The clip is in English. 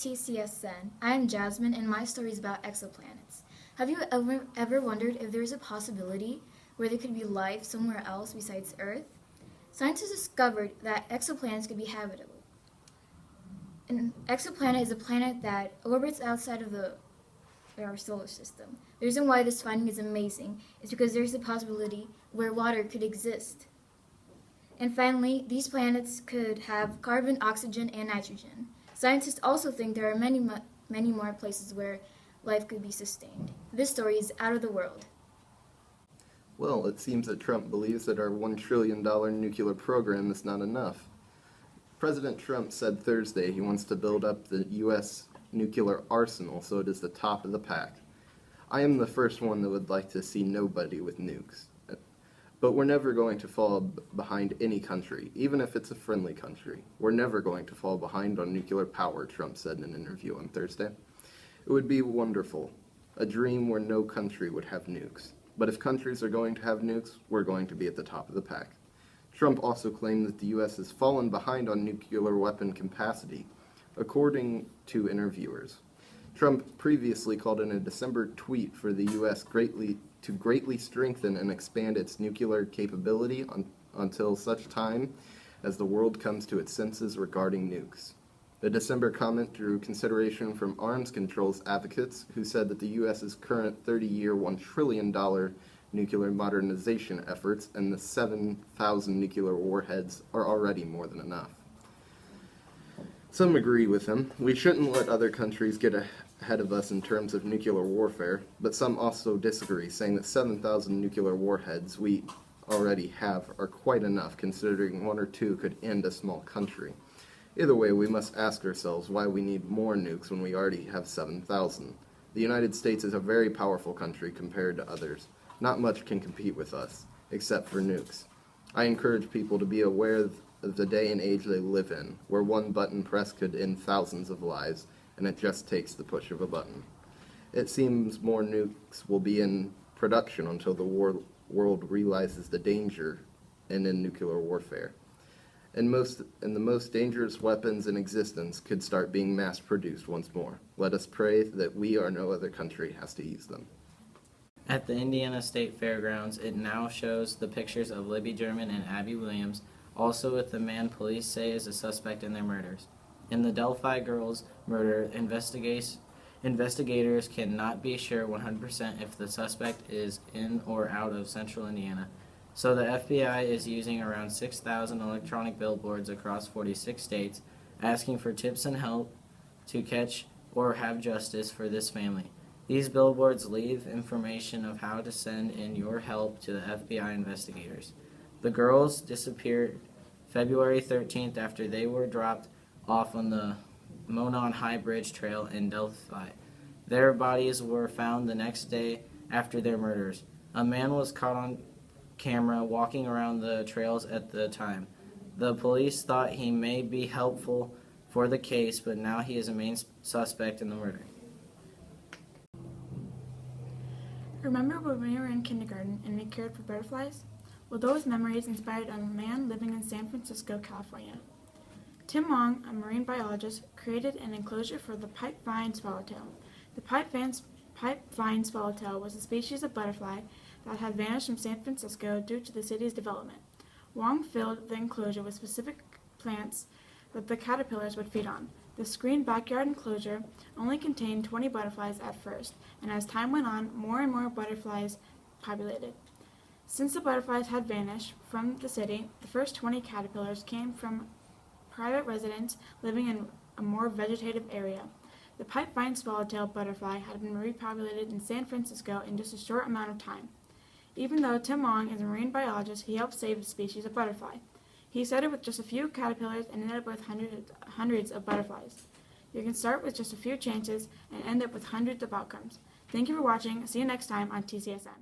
TCSN. I am Jasmine, and my story is about exoplanets. Have you ever wondered if there is a possibility where there could be life somewhere else besides Earth? Scientists discovered that exoplanets could be habitable. An exoplanet is a planet that orbits outside of our solar system. The reason why this finding is amazing is because there is a possibility where water could exist. And finally, these planets could have carbon, oxygen, and nitrogen. Scientists also think there are many more places where life could be sustained. This story is out of the world. Well, it seems that Trump believes that our $1 trillion nuclear program is not enough. President Trump said Thursday he wants to build up the U.S. nuclear arsenal so it is the top of the pack. I am the first one that would like to see nobody with nukes. But we're never going to fall behind any country, even if it's a friendly country. We're never going to fall behind on nuclear power, Trump said in an interview on Thursday. It would be wonderful, a dream where no country would have nukes. But if countries are going to have nukes, we're going to be at the top of the pack. Trump also claimed that the U.S. has fallen behind on nuclear weapon capacity, according to interviewers. Trump previously called in a December tweet for the U.S. to greatly strengthen and expand its nuclear capability until such time as the world comes to its senses regarding nukes. The December comment drew consideration from arms controls advocates who said that the U.S.'s current 30-year, $1 trillion nuclear modernization efforts and the 7,000 nuclear warheads are already more than enough. Some agree with him. We shouldn't let other countries get ahead of us in terms of nuclear warfare, but some also disagree, saying that 7,000 nuclear warheads we already have are quite enough, considering one or two could end a small country. Either way, we must ask ourselves why we need more nukes when we already have 7,000. The United States is a very powerful country compared to others. Not much can compete with us, except for nukes. I encourage people to be aware of the day and age they live in, where one button press could end thousands of lives, and it just takes the push of a button. It seems more nukes will be in production until the world realizes the danger in nuclear warfare. And the most dangerous weapons in existence could start being mass-produced once more. Let us pray that we or no other country has to use them. At the Indiana State Fairgrounds, it now shows the pictures of Libby German and Abby Williams, also with the man police say is a suspect in their murders. In the Delphi girls' murder, investigators cannot be sure 100% if the suspect is in or out of central Indiana. So the FBI is using around 6,000 electronic billboards across 46 states, asking for tips and help to catch or have justice for this family. These billboards leave information of how to send in your help to the FBI investigators. The girls disappeared February 13th after they were dropped off on the Monon High Bridge Trail in Delphi. Their bodies were found the next day after their murders. A man was caught on camera walking around the trails at the time. The police thought he may be helpful for the case, but now he is a main suspect in the murder. Remember when we were in kindergarten and we cared for butterflies? Well, those memories inspired a man living in San Francisco, California. Tim Wong, a marine biologist, created an enclosure for the pipevine swallowtail. The pipevine swallowtail was a species of butterfly that had vanished from San Francisco due to the city's development. Wong filled the enclosure with specific plants that the caterpillars would feed on. The screened backyard enclosure only contained 20 butterflies at first, and as time went on, more and more butterflies populated. Since the butterflies had vanished from the city, the first 20 caterpillars came from private residents living in a more vegetative area. The pipevine swallowtail butterfly had been repopulated in San Francisco in just a short amount of time. Even though Tim Wong is a marine biologist, he helped save the species of butterfly. He started with just a few caterpillars and ended up with hundreds of butterflies. You can start with just a few chances and end up with hundreds of outcomes. Thank you for watching. See you next time on TCSN.